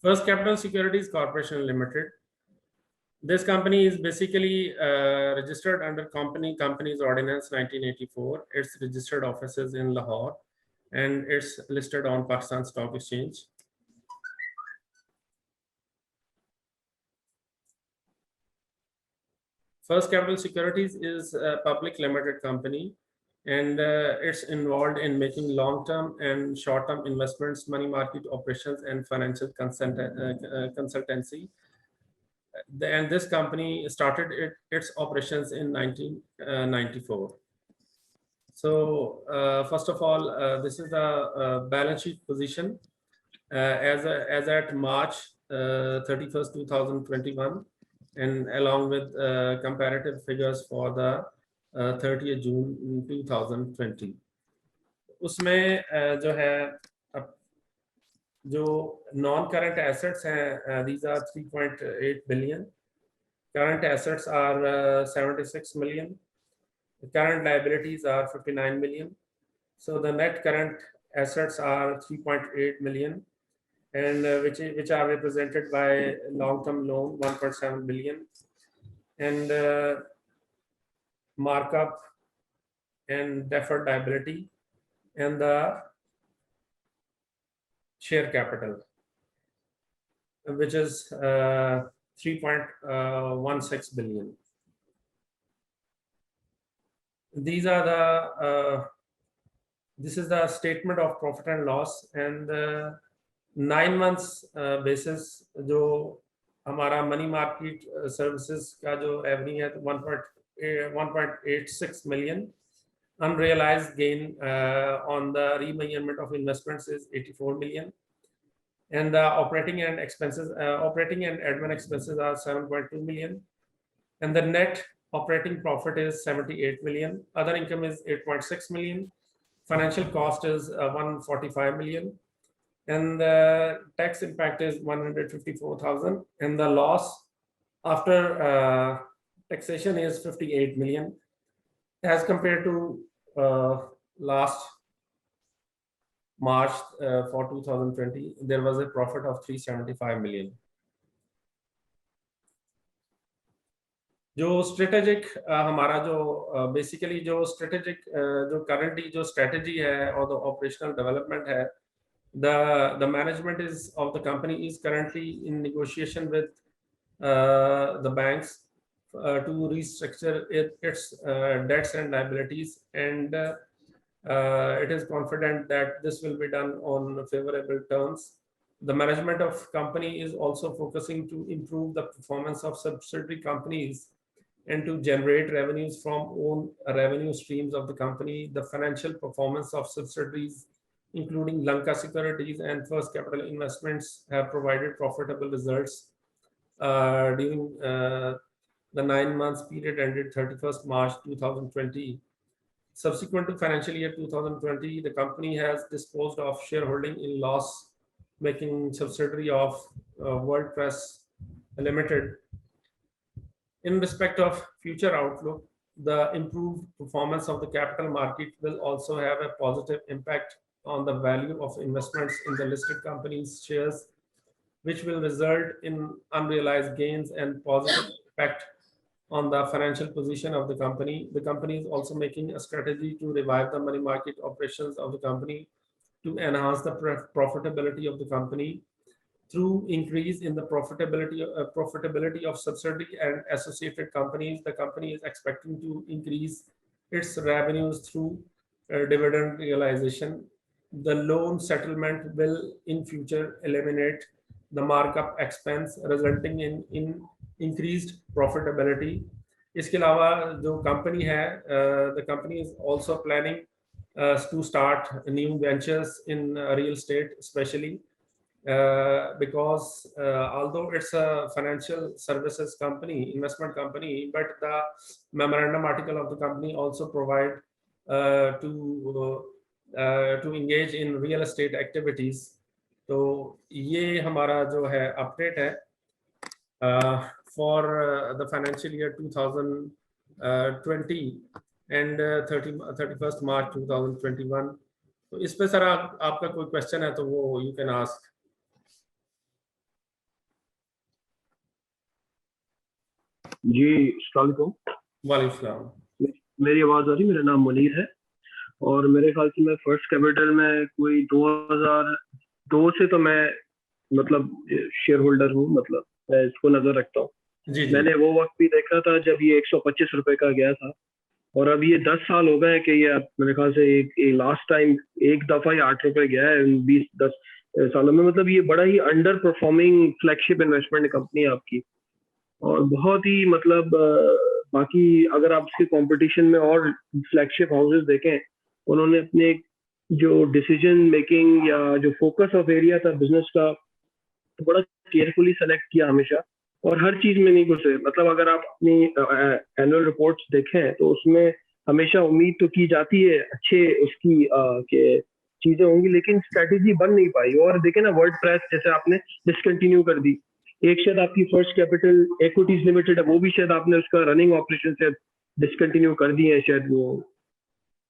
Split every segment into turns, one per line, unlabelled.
First Capital Securities Corporation Limited. This company is basically registered under Companies Ordinance 1984. Its registered offices in Lahore, and it's listed on Pakistan Stock Exchange. First Capital Securities is a public limited company, and it's involved in making long-term and short-term investments, money market operations, and financial consultancy. And this company started its operations in 1994. So first of all, this is the balance sheet position as at March 31st, 2021, and along with comparative figures for the 30th June 2020. उसमें जो है जो non current assets हैं, these are 3.8 billion. Current assets are 76 million. Current liabilities are 59 million. So the net current assets are 3.8 million, and which are represented by long-term loan 1.7 billion, and markup and deferred liability, and the share capital, which is 3.16 billion. These are the this is the statement of profit and loss, and 9 months basis जो हमारा money market services का जो revenue है तो 1.86 million. Unrealized gain on the remeasurement of investments is 84 million, and the operating and admin expenses are 7.2 million, and the net operating profit is 78 million. Other income is 8.6 million. Financial cost is 145 million, and the tax impact is 154,000, and the loss after taxation is 58 million. As compared to last March for 2020, there was a profit of 375 million. जो strategic हमारा जो basically जो strategic जो currently जो strategy है और the operational development है, the management is of the company is currently in negotiation with the banks to restructure its debts and liabilities, and it is confident that this will be done on favorable terms. The management of company is also focusing to improve the performance of subsidiary companies and to generate revenues from own revenue streams of the company. The financial performance of subsidiaries, including Lanka Securities and First Capital Investments, have provided profitable results during the 9 months period ended 31st March 2020. Subsequent to financial year 2020, the company has disposed of shareholding in loss-making subsidiary of WordPress Limited. In respect of future outlook, the improved performance of the capital market will also have a positive impact on the value of investments in the listed company's shares, which will result in unrealized gains and positive impact on the financial position of the company. The company is also making a strategy to revive the money market operations of the company to enhance the profitability of the company. Through increase in the profitability of subsidiary and associated companies, the company is expecting to increase its revenues through dividend realization. The loan settlement will in future eliminate the markup expense, resulting in increased profitability. इसके अलावा जो company है, the company is also planning to start new ventures in real estate, especially because although it's a financial services company, investment company, but the memorandum article of the company also provide to engage in real estate activities. तो ये हमारा जो है update है for the financial year 2020 and 31st March 2021. तो इस पे sir आपका कोई क्वेश्चन है तो वो you can ask.
जी अस्सलाम वालेकुम।
वालेकुम सलाम।
मेरी आवाज़ आ रही? मेरा नाम मुनीर है और मेरे ख्याल से मैं फर्स्ट कैपिटल में कोई 2002 से तो मैं मतलब शेयर होल्डर हूँ, मतलब मैं इसको नजर रखता हूँ।
जी जी।
मैंने वो वक्त भी देखा था जब ये 125 रुपए का गया था, और अब ये 10 साल हो गए हैं कि ये अब मेरे ख्याल से एक लास्ट टाइम एक दफा ही 8 रुपए गया है इन 20-10 सालों में। मतलब ये बड़ा ही under performing flagship investment company है आपकी, और बहुत ही मतलब बाकी अगर आप इसके कंपटीशन में और फ्लैगशिप हाउसेस देखें, उन्होंने अपने जो डिसीजन मेकिंग या जो फोकस ऑफ एरिया था बिजनेस का, तो बड़ा केयरफुली सेलेक्ट किया हमेशा, और हर चीज में नहीं घुसे। मतलब अगर आप अपनी एनुअल रिपोर्ट्स देखें तो उसमें हमेशा उम्मीद तो की जाती है अच्छे उसकी के चीजें होंगी, लेकिन स्ट्रेटेजी बन नहीं पाई। और देखे ना वर्ड प्रेस जैसे आपने डिसकंटिन्यू कर दी, एक शायद आपकी फर्स्ट कैपिटल इक्विटीज लिमिटेड है, वो भी शायद आपने उसका रनिंग ऑपरेशन से डिसकंटिन्यू कर दी है शायद वो।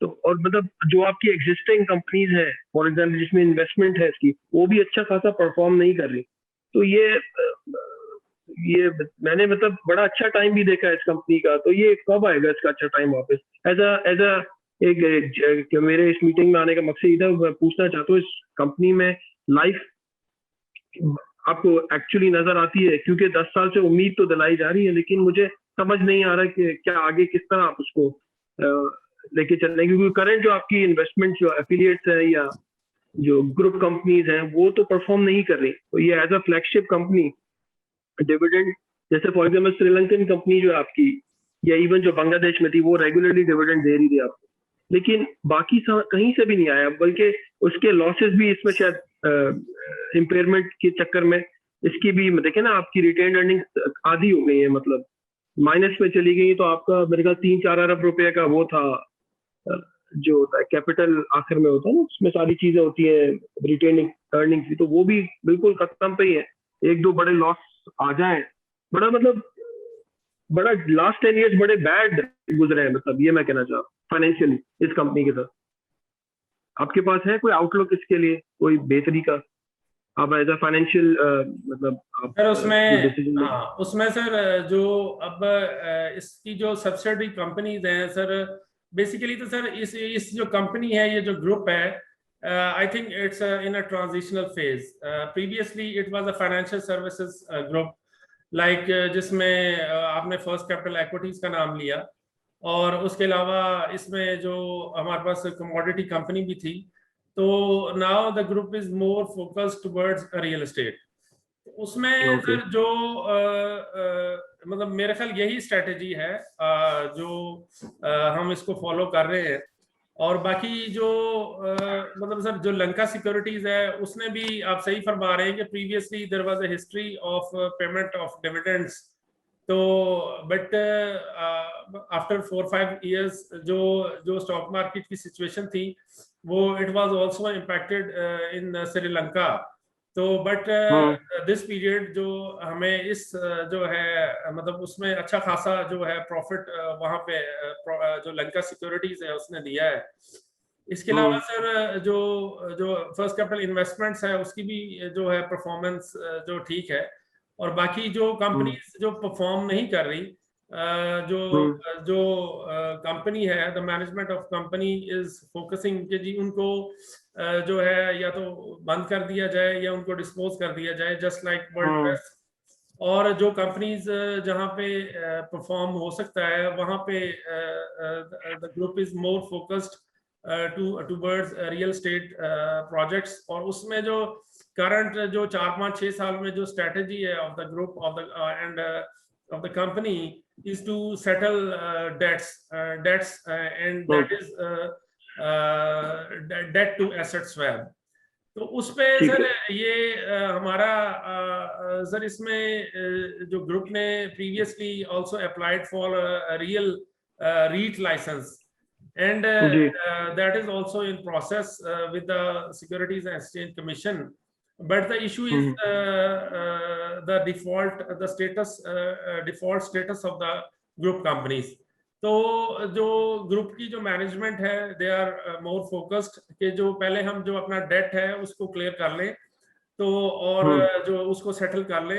तो और मतलब जो आपकी एग्जिस्टिंग कंपनीज है फॉर एग्जाम्पल जिसमें इन्वेस्टमेंट है इसकी, वो भी अच्छा खासा परफॉर्म नहीं कर रही। तो ये मैंने मतलब बड़ा अच्छा टाइम भी देखा है इस कंपनी का, तो ये कब आएगा इसका अच्छा टाइम वापस? एज अ एक मेरे इस मीटिंग में आने का मकसद ये था, मैं पूछना चाहता हूँ इस कंपनी में लाइफ आपको एक्चुअली नजर आती है? क्योंकि 10 साल से उम्मीद तो दिलाई जा रही है, लेकिन मुझे समझ नहीं आ रहा कि क्या आगे किस तरह आप उसको लेके चल रहे हैं, क्योंकि करंट जो आपकी इन्वेस्टमेंट जो एफिलिएट्स है या जो ग्रुप कंपनीज हैं वो तो परफॉर्म नहीं कर रही। तो ये as a flagship company dividend, जैसे फॉर एग्जाम्पल श्रीलंकन कंपनी जो है आपकी, या इवन जो बांग्लादेश में थी, वो रेगुलरली डिविडेंड दे रही थी आपको, लेकिन बाकी कहीं से भी नहीं आया, बल्कि उसके लॉसेस भी इसमें शायद इम्पेयरमेंट के चक्कर में इसकी भी देखे ना, आपकी रिटेन अर्निंग आधी हो गई है, मतलब माइनस में चली गई। तो आपका मेरे ख्याल 3-4 अरब रुपए का वो था जो होता है कैपिटल आखिर में होता है ना, उसमें सारी चीजें होती है रिटेनिंग अर्निंग्स भी, तो वो भी बिल्कुल खत्म पे ही है। एक दो बड़े लॉस आ जाए, बड़ा मतलब बड़ा लास्ट 10 इयर्स बड़े बैड गुजरे हैं, मतलब ये मैं कहना चाह रहा हूँ फाइनेंशियली इस कंपनी के साथ। आपके पास है कोई आउटलुक इसके लिए, कोई बेहतरी का? आप एज अ फाइनेंशियल मतलब आप
सर
जो
उसमें,
डिसीजन में।
हाँ उसमें सर जो अब इसकी जो सब्सिडरी कंपनीज हैं सर, बेसिकली तो सर इस जो कंपनी है, ये जो ग्रुप है, I think it's in a transitional phase. Previously it was a financial services group, like जिसमें आपने फर्स्ट कैपिटल इक्विटीज का नाम लिया, और उसके अलावा इसमें जो हमारे पास कमोडिटी कंपनी भी थी। तो now the group is more focused towards real estate. उसमें
ओके।
सर जो मतलब मेरे ख्याल यही स्ट्रेटेजी है जो हम इसको फॉलो कर रहे हैं। और बाकी जो मतलब सर जो लंका सिक्योरिटीज है, उसने भी, आप सही फरमा रहे हैं कि previously there was a history of payment of dividends. तो बट आफ्टर 4-5 इयर्स जो जो स्टॉक मार्केट की सिचुएशन थी, वो it was also impacted in Sri Lanka. तो बट
हम्म।
दिस पीरियड जो हमें इस जो है मतलब उसमें अच्छा खासा जो है प्रॉफिट वहां पे जो लंका सिक्योरिटीज है उसने दिया है। इसके अलावा
हम्म।
सर जो जो फर्स्ट कैपिटल इन्वेस्टमेंट्स है, उसकी भी जो है परफॉर्मेंस जो ठीक है। और बाकी जो
हम्म।
कंपनीज जो परफॉर्म नहीं कर रही, जो
हम्म।
जो कंपनी है, the management of company is focusing कि जी उनको जो है या तो बंद कर दिया जाए या उनको डिस्पोज कर दिया जाए, जस्ट लाइक
हम्म।
वर्ल्ड। और जो कंपनीज जहां पे परफॉर्म हो सकता है, वहां पे the group is more focused towards real estate projects. और उसमें जो करंट जो 4-5-6 साल में जो स्ट्रेटेजी है of the group of the end of the company is to settle debts, and that
okay.
is debt to asset swap। तो उस पे
ठीक
सर
है।
ये हमारा सर इसमें जो ग्रुप ने previously also applied for real REIT license, and
जी।
that is also in process with the Securities and Exchange Commission. But the issue is
hmm.
the default status of the group companies। तो जो group की जो management है, they are more focused कि जो पहले हम जो अपना डेट है उसको क्लियर कर लें, तो और
हम्म।
जो उसको सेटल कर ले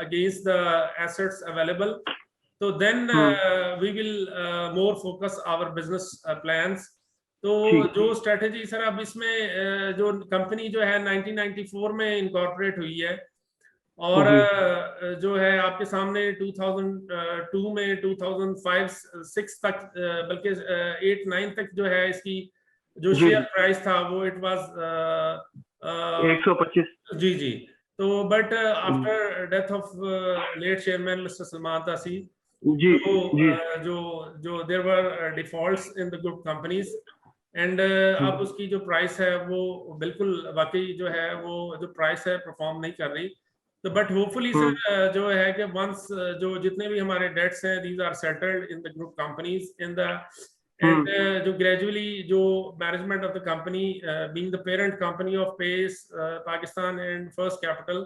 अगेंस्ट द एसेट्स अवेलेबल। तो then we will more focus our business plans. तो जो स्ट्रेटेजी सर अब इसमें जो कंपनी जो है 1994 में इनकॉर्पोरेट हुई है, और जो है आपके सामने 2002 में 2005-6 तक, बल्कि 8-9 तक जो है इसकी जो शेयर प्राइस था वो इट वाज
125।
जी जी। तो but after death of late chairman mister Salman Tasi, जो there were defaults in the group companies, and अब उसकी जो प्राइस है वो बिल्कुल वाकई जो है वो जो प्राइस है परफॉर्म नहीं कर रही। तो बट होपफुली सर जो है कि वंस जो जितने भी हमारे डेट्स हैं these are settled in the group companies in the end जो ग्रेजुअली जो management of the company being the parent company of Pace Pakistan and first capital,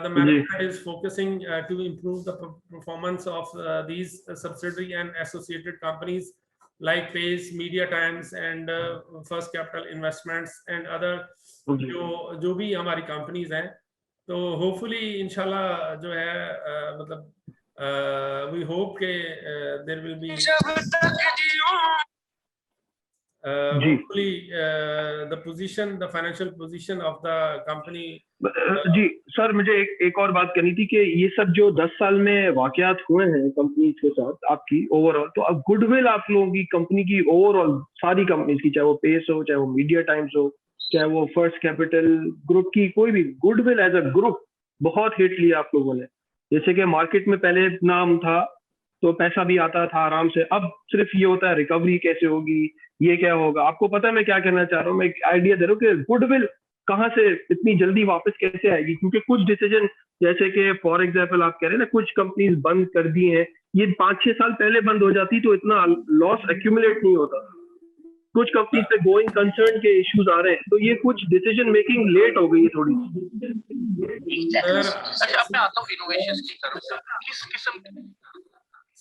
the management is focusing to improve the performance of these subsidiary and associated companies like Pace, Media Times, and First Capital Investments and other जो भी हमारी companies हैं। तो hopefully इंशाल्लाह जो है मतलब we hope के there will be hopefully the position, the financial position of the company।
जी सर, मुझे एक और बात करनी थी कि ये सब जो 10 साल में वाकयात हुए हैं कंपनी के साथ आपकी ओवरऑल, तो अब गुडविल आप लोगों की कंपनी की ओवरऑल सारी कंपनीज की, चाहे वो पेस हो, चाहे वो मीडिया टाइम्स हो, चाहे वो फर्स्ट कैपिटल ग्रुप की, कोई भी गुडविल एज अ ग्रुप बहुत हिट लिया आप लोगों ने। जैसे कि मार्केट में पहले नाम था तो पैसा भी आता था आराम से, अब सिर्फ ये होता है रिकवरी कैसे होगी, ये क्या होगा। आपको पता है मैं क्या कहना चाह रहा हूँ? मैं एक आइडिया दे रहा हूँ कि गुडविल कहाँ से इतनी जल्दी वापस कैसे आएगी, क्योंकि कुछ डिसीजन जैसे कि फॉर एग्जाम्पल आप कह रहे हैं ना कुछ कंपनीज बंद कर दी हैं, ये 5-6 साल पहले बंद हो जाती तो इतना लॉस एक्यूमुलेट नहीं होता। कुछ कंपनीज पे गोइंग कंसर्न के इश्यूज आ रहे हैं, तो ये कुछ डिसीजन मेकिंग लेट हो गई है थोड़ी।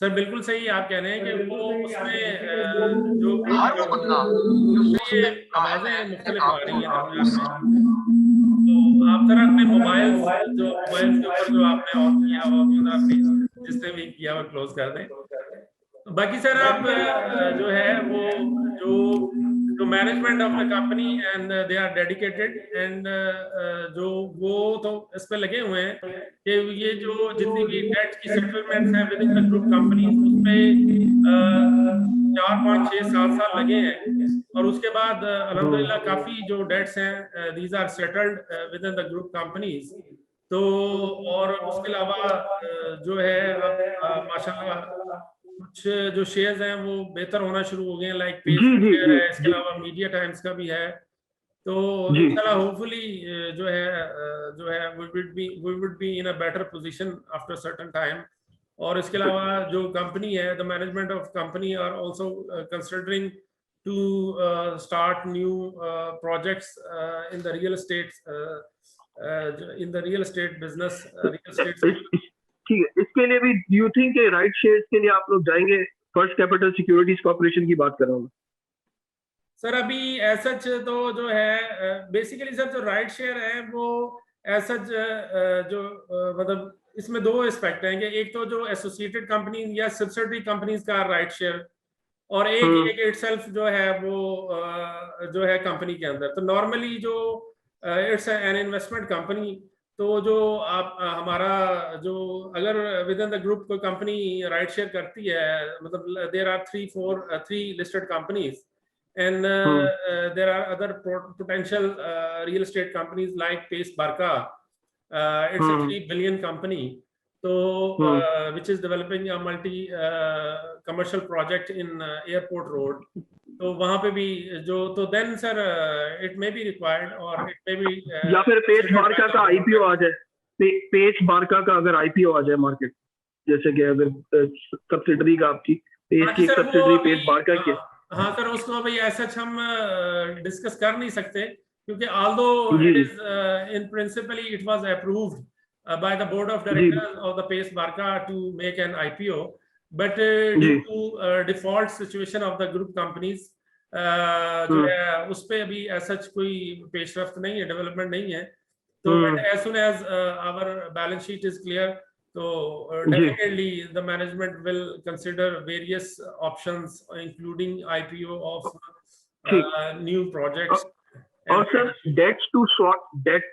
सर बिल्कुल सही आप कह रहे हैं कि वो उसमें जो ये आवाजें मुख्तलिफ आ रही हैं दरमियान में, तो आप जरा अपने मोबाइल के ऊपर जो आपने ऑन किया वो जिसने भी किया वो क्लोज कर दें। बाकी सर आप जो है वो जो management of the company and they are dedicated and जो वो तो इस पे लगे हुए हैं कि ये जो जितनी भी डेट की सेटलमेंट है with in the group company उसमें 4-5-6-7 साल लगे हैं, और उसके बाद अल्हम्दुलिल्लाह काफी जो डेट्स हैं these are settled within the group companies. तो और उसके अलावा जो है अब माशाल्लाह कुछ जो शेयर्स हैं वो बेहतर होना शुरू हो गए हैं, लाइक पेज शेयर है, इसके अलावा मीडिया टाइम्स का भी है। तो इंशाल्लाह होपफुली जो है we would be in a better position after a certain time। और इसके अलावा जो कंपनी है, the management of company are also considering to start new projects in the real estate business, real estate.
ठीक है, इसके लिए भी यू थिंक राइट शेयर्स के लिए आप लोग जाएंगे? फर्स्ट कैपिटल सिक्योरिटीज कॉर्पोरेशन की बात कर रहा हूँ
सर। अभी एसच तो जो है बेसिकली सर जो राइट शेयर है वो एसच जो मतलब इसमें दो एस्पेक्ट हैं कि एक तो जो एसोसिएटेड कंपनी या सब्सिडरी कंपनीज का राइट शेयर, और एक इटसेल्फ जो है वो जो है कंपनी के अंदर। तो नॉर्मली जो इट्स एन इन्वेस्टमेंट कंपनी, तो जो आप हमारा जो अगर विद इन द ग्रुप कोई कंपनी राइट शेयर करती है, मतलब there are 3 listed companies and there are other potential real estate companies like Pace Barka, it's a 3 billion company, so which is developing a multi commercial project in airport road। तो वहां पे भी जो तो then sir it may be required or it may be
या फिर pace बारका का IPO आ जाए, पेस बारका का अगर आईपीओ आ जाए मार्केट, जैसे कि अगर सब्सिडरी का आपकी पेस की सब्सिडरी पेस बारका की।
हाँ सर, उसको अभी ऐसा हम डिस्कस कर नहीं सकते क्योंकि although it is in principally it was approved by the board of directors of the Pace Barka to make an IPO, but due to default situation of the group companies जो है उस पे अभी ऐसा कोई पेशरफ्त नहीं है, डेवलपमेंट नहीं है। तो as soon as our balance sheet is clear So
जी।
definitely the management will consider various options, including IPO of
ठीक।
new projects.
और सर डेट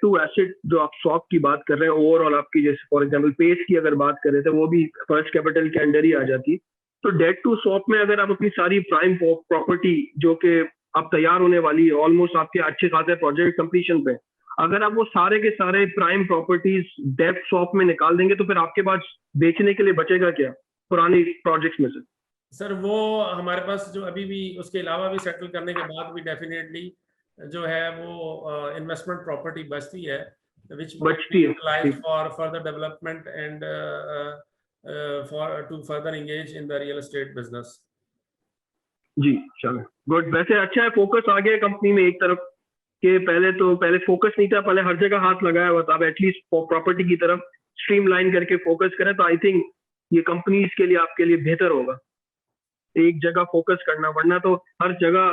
टू एसेट जो आप स्वैप की बात कर रहे हैं, ओवरऑल आपकी, जैसे फॉर एग्जांपल पेस की अगर बात कर रहे थे, वो भी फर्स्ट कैपिटल के अंडर ही आ जाती। तो डेट टू स्वैप में अगर आप अपनी सारी प्राइम प्रॉपर्टी जो कि अब तैयार होने वाली है, ऑलमोस्ट आपके अच्छे खासे प्रोजेक्ट कंप्लीशन पे, अगर आप वो सारे के सारे प्राइम प्रॉपर्टीज डेट स्वैप में निकाल देंगे, तो फिर आपके पास बेचने के लिए बचेगा क्या पुरानी प्रोजेक्ट्स में से?
सर वो हमारे पास जो अभी भी उसके अलावा भी सेटल करने के बाद भी डेफिनेटली जो है वो इन्वेस्टमेंट प्रॉपर्टी बचती है, which will be
बचती है।
utilized for further development and for to further engage in the real estate business.
जी चलो गुड। वैसे अच्छा है, फोकस आ गया कंपनी में एक तरफ के, पहले फोकस नहीं था, पहले हर जगह हाथ लगाया हुआ था, अब एटलीस्ट प्रॉपर्टी की तरफ स्ट्रीमलाइन करके फोकस करें, तो आई थिंक ये कंपनीज के लिए आपके लिए बेहतर होगा एक जगह फोकस करना, वरना तो हर जगह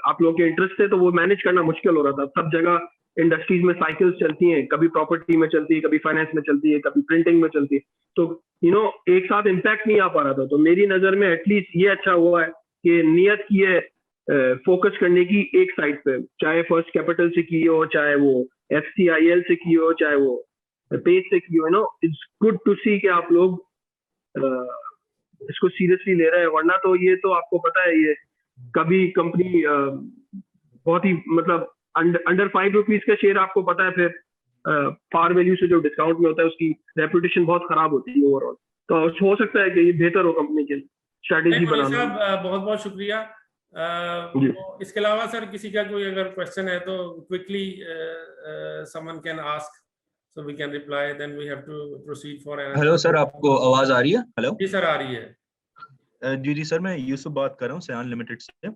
आप लोग के इंटरेस्ट थे तो वो मैनेज करना मुश्किल हो रहा था। सब जगह इंडस्ट्रीज में साइकिल्स चलती हैं, कभी प्रॉपर्टी में चलती है, कभी फाइनेंस में चलती है, कभी प्रिंटिंग में चलती है, तो एक साथ इम्पैक्ट नहीं आ पा रहा था। तो मेरी नजर में एटलीस्ट ये अच्छा हुआ है कि नियत की है फोकस करने की एक साइड पे, चाहे फर्स्ट कैपिटल से की हो, चाहे वो FCIL से की हो, चाहे वो पेज से की हो। इट्स गुड टू सी कि आप लोग इसको सीरियसली ले रहे हैं, वरना तो ये तो आपको पता है, ये कभी कंपनी बहुत ही मतलब अंडर ₹5 का शेयर, आपको पता है, फिर फार वैल्यू से जो डिस्काउंट में होता है उसकी रेपुटेशन बहुत खराब होती है ओवरऑल। तो हो सकता है कि ये बेहतर हो कंपनी के लिए स्ट्रेटेजी बनाना।
बहुत बहुत शुक्रिया। इसके अलावा सर किसी का कोई अगर क्वेश्चन है तो quickly someone can ask, so we can reply, then we have to proceed for an।
Hello sir, आपको आवाज आ रही है? हेलो
जी सर, आ रही है।
जी सर, मैं यूसुफ बात कर रहा हूँ सयान लिमिटेड से।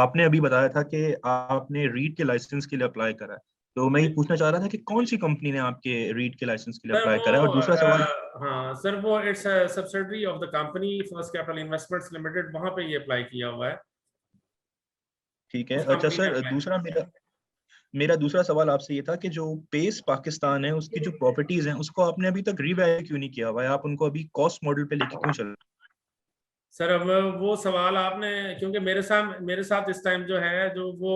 आपने अभी बताया था कि आपने रीट के लाइसेंस के लिए अप्लाई करा है, तो मैं ये पूछना चाह रहा था कि कौन सी कंपनी ने आपके रीट के लाइसेंस के लिए अप्लाई करा है? और दूसरा सवाल,
हाँ सर, वो it's subsidiary of the company first capital investments limited, वहां पे ये अप्लाई किया हुआ है।
ठीक है। अच्छा सर, दूसरा मेरा दूसरा सवाल आपसे ये था कि जो पेस पाकिस्तान है उसकी जो प्रॉपर्टीज हैं उसको आपने अभी तक रीवैल्यू क्यों नहीं किया हुआ है? आप उनको अभी कॉस्ट मॉडल पे लेके क्यों चल रहे हैं?
सर अब वो सवाल आपने, क्योंकि मेरे साथ इस टाइम जो है, जो वो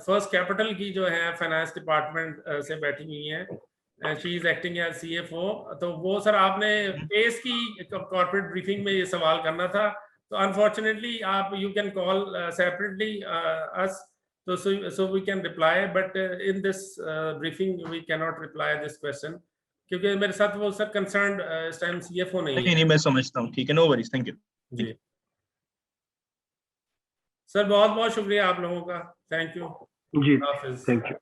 फर्स्ट कैपिटल की जो है फाइनेंस डिपार्टमेंट से बैठी हुई हैं, she is acting as CFO। तो वो सर आपने पेस की कॉर्पोरेट ब्रीफिंग में ये सवाल करना था, तो अनफॉर्चुनेटली आप you can call separately us, so we can reply, but in this briefing we cannot reply this question, क्योंकि मेरे साथ वो सर कंसर्न इस टाइम CFO नहीं है।
नहीं, मैं समझता हूँ। ठीक है, नो वरीज, थैंक यू।
जी सर, बहुत बहुत शुक्रिया आप लोगों का, थैंक यू
जी,
हाफिज।
Thank you.